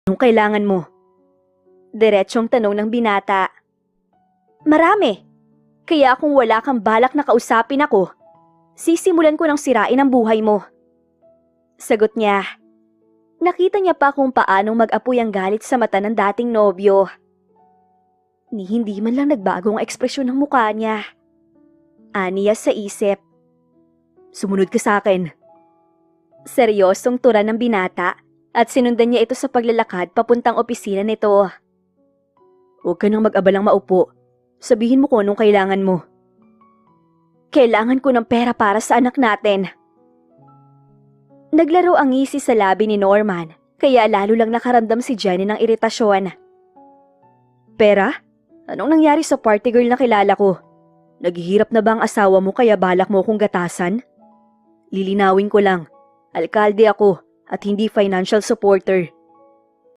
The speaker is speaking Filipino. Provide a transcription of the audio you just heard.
Anong kailangan mo? Diretsyong tanong ng binata. Marami. Kaya kung wala kang balak na kausapin ako, sisimulan ko ng sirain ang buhay mo. Sagot niya. Nakita niya pa kung paanong mag-apoy ang galit sa mata ng dating nobyo. Ni hindi man lang nagbago ang ekspresyon ng mukha niya. Aniya sa isip. Sumunod ka sa akin. Seryosong tura ng binata at sinundan niya ito sa paglalakad papuntang opisina nito. Huwag ka nang mag-abalang maupo. Sabihin mo kung anong kailangan mo. Kailangan ko ng pera para sa anak natin. Naglaro ang ngisi sa labi ni Norman, kaya lalo lang nakaramdam si Jenny ng iritasyon. Pera? Anong nangyari sa party girl na kilala ko? Naghihirap na ba ang asawa mo kaya balak mo akong gatasan? Lilinawin ko lang, alkalde ako at hindi financial supporter.